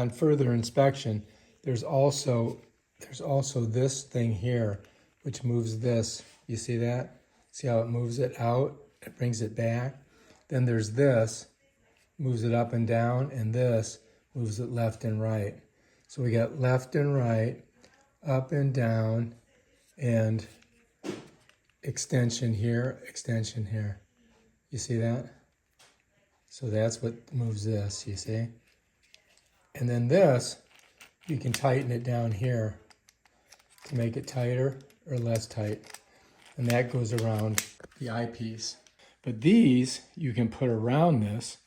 On further inspection, there's also this thing here, which moves this. You see that? See how it moves it out? It brings it back. Then there's this, moves it up and down, and this moves it left and right. So we got left and right, up and down, and extension here, extension here. You see that? So that's what moves this, you see? And then this, you can tighten it down here to make it tighter or less tight. And that goes around the eyepiece. But these, you can put around this,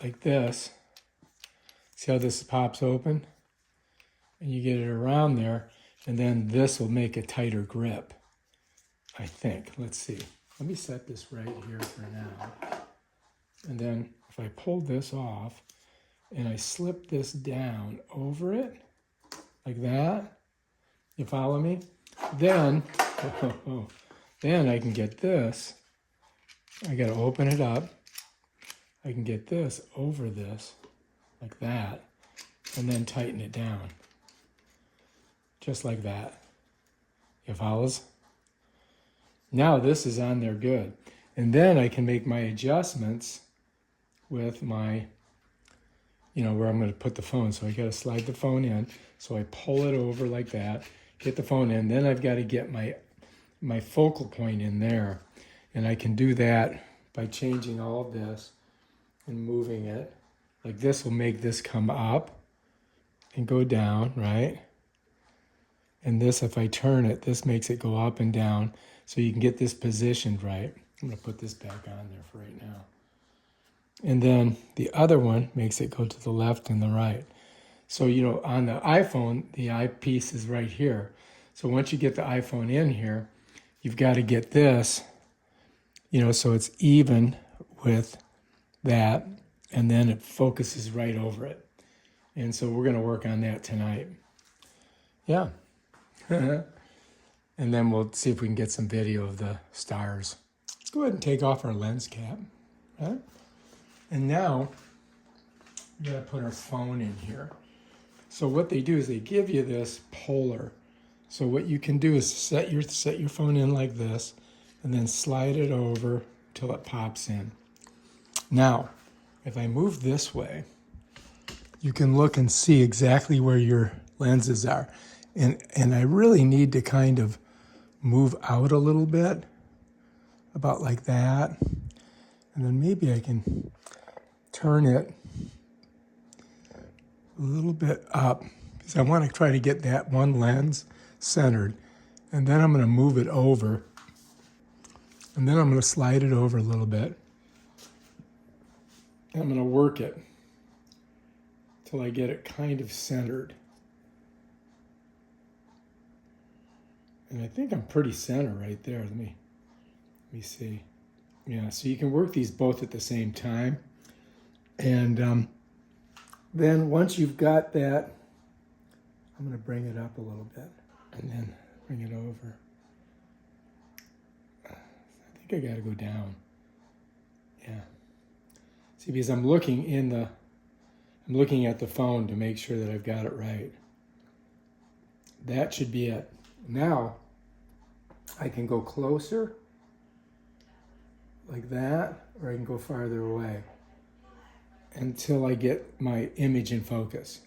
like this. See how this pops open? And you get it around there, and then this will make a tighter grip, I think. Let's see. Let me set this right here for now. And then if I pull this off, and I slip this down over it, like that, you follow me? Then, then I can get this. I gotta open it up. I can get this over this, like that, and then tighten it down. Just like that. You follows? Now this is on there good. And then I can make my adjustments with my, where I'm going to put the phone. So I got to slide the phone in. So I pull it over like that, get the phone in. Then I've got to get my focal point in there. And I can do that by changing all of this and moving it. Like this will make this come up and go down, right? And this, if I turn it, this makes it go up and down. So you can get this positioned right. I'm going to put this back on there for right now. And then the other one makes it go to the left and the right. So, on the iPhone, the eyepiece is right here. So once you get the iPhone in here, you've got to get this, so it's even with that, and then it focuses right over it. And so we're going to work on that tonight. Yeah. And then we'll see if we can get some video of the stars. Let's go ahead and take off our lens cap. Right? And now, we gotta put our phone in here. So what they do is they give you this polar. So what you can do is set your phone in like this, and then slide it over till it pops in. Now, if I move this way, you can look and see exactly where your lenses are. And I really need to kind of move out a little bit, about like that. And then maybe I can turn it a little bit up, because I want to try to get that one lens centered. And then I'm going to move it over. And then I'm going to slide it over a little bit. And I'm going to work it till I get it kind of centered. And I think I'm pretty center right there. Let me see. Yeah, so you can work these both at the same time. And then once you've got that, I'm going to bring it up a little bit and then bring it over. I think I got to go down. Yeah. See, because I'm looking at the phone to make sure that I've got it right. That should be it. Now, I can go closer, like that, or I can go farther away until I get my image in focus.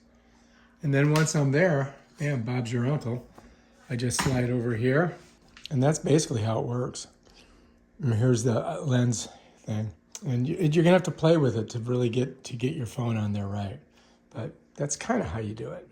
And then once I'm there, bam, Bob's your uncle. I just slide over here, and that's basically how it works. And here's the lens thing. And you're gonna have to play with it to really get your phone on there right. But that's kind of how you do it.